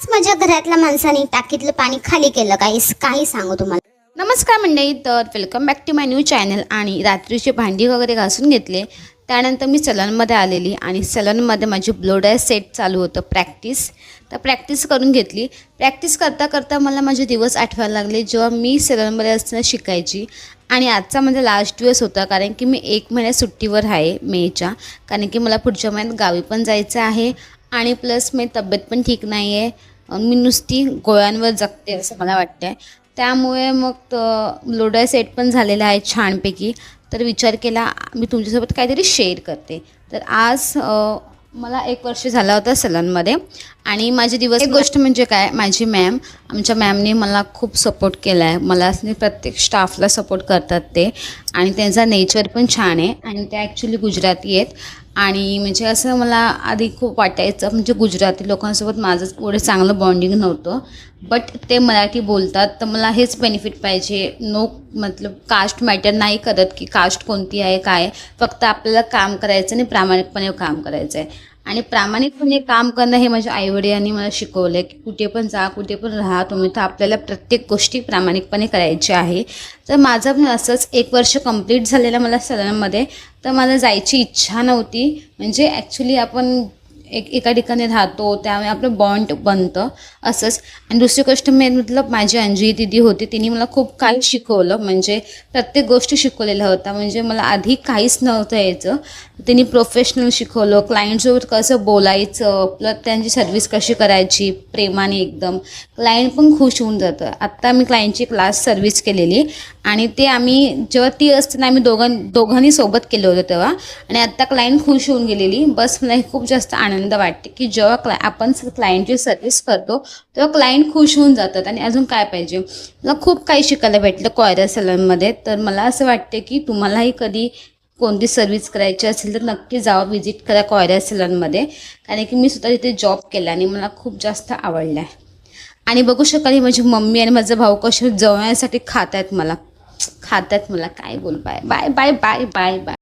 माझ्या घरातल्या माणसाने टाकीतलं पाणी खाली केलं काही सांगू तुम्हाला। नमस्कार मंडळी, तर welcome back to my new channel. आणि रात्रीची भांडी वगैरे घासून घेतले, त्यानंतर मी सलूनमध्ये आलेली आणि सलूनमध्ये माझी ब्लो ड्राय सेट चालू होतं प्रॅक्टिस करून घेतली। प्रॅक्टिस करता करता मला माझे दिवस आठवायला लागले जेव्हा मी सलूनमध्ये असताना शिकायची। आणि आजचा माझा लास्ट दिवस होता, कारण की मी 1 महिन्यात सुट्टीवर आहे मेच्या, कारण की मला पुढच्या महिन्यात गावी पण जायचं आहे आणि प्लस मी तब्येत पण ठीक नाही आहे, मी नुसती गोळ्यांवर जगते असं मला वाटतं आहे। त्यामुळे मग लोडाय सेट पण झालेला आहे छानपैकी, तर विचार केला मी तुमच्यासोबत काहीतरी शेअर करते। तर आज मला 1 वर्ष झाला होता सलूनमध्ये आणि माझे दिवस, एक गोष्ट म्हणजे काय, माझी मॅम, आमच्या मॅमने मला खूप सपोर्ट केला आहे। मला प्रत्येक स्टाफला सपोर्ट करतात ते, आणि त्यांचा नेचर पण छान आहे आणि ते ॲक्च्युली गुजराती आहेत। आणि म्हणजे असं मला आधी खूप वाटायचं, म्हणजे गुजराती लोकांसोबत माझं एवढं चांगलं बॉन्डिंग नव्हतं, बट ते मराठी बोलतात तर मला हेच बेनिफिट पाहिजे। मतलब कास्ट मॅटर नाही करत की कास्ट कोणती आहे काय, फक्त आपल्याला काम करायचं आणि प्रामाणिकपणे काम करायचं आहे। आणि प्रामाणिकपणे काम करणं हे माझ्या आईवडिलांनी मला शिकवलं आहे की कुठे पण जा, कुठे पण राहा तुम्ही, तर आपल्याला प्रत्येक गोष्टी प्रामाणिकपणे करायची आहे। तर माझं पण असंच 1 वर्ष कंप्लीट झालेलं मला सलूनमध्ये, तर मला जायची इच्छा नव्हती। म्हणजे ॲक्च्युली आपण एका ठिकाणी राहतो त्यामुळे आपलं बॉन्ड बनतं असंच। आणि दुसरी गोष्ट मतलब माझी अंजली दीदी होती, तिने मला खूप काही शिकवलं, म्हणजे प्रत्येक गोष्ट शिकवलेला होता। म्हणजे मला आधी काहीच नव्हतं यायचं, तिने प्रोफेशनल शिकवलं, क्लायंटसोबत कसं बोलायचं, प्लस त्यांची सर्व्हिस कशी करायची प्रेमाने एकदम, क्लायंट पण खुश होऊन जातं। आत्ता मी क्लायंटची क्लास सर्व्हिस केलेली आणि ते आम्ही जेव्हा ती असताना आम्ही दोघांनी सोबत केलं होतं तेव्हा, आणि आत्ता क्लायंट खुश होऊन गेलेली। बस मला हे खूप जास्त आनंद वाटते की जेव्हा आपण क्लायंटची सर्व्हिस करतो तेव्हा क्लायंट खुश होऊन जातात, आणि अजून काय पाहिजे। मला खूप काही शिकायला भेटलं कॉयरा सलूनमध्ये। तर मला असं वाटते की तुम्हालाही कधी कोणती सर्व्हिस करायची असेल तर नक्की जावा, व्हिजिट करा कॉयरा सलूनमध्ये, कारण की मी स्वतः तिथे जॉब केला आणि मला खूप जास्त आवडलं आहे। आणि बघू शकाल माझी मम्मी आणि माझा भाऊ कसे जवळण्यासाठी खात आहेत मला, काय बोल, bye bye bye bye bye bye.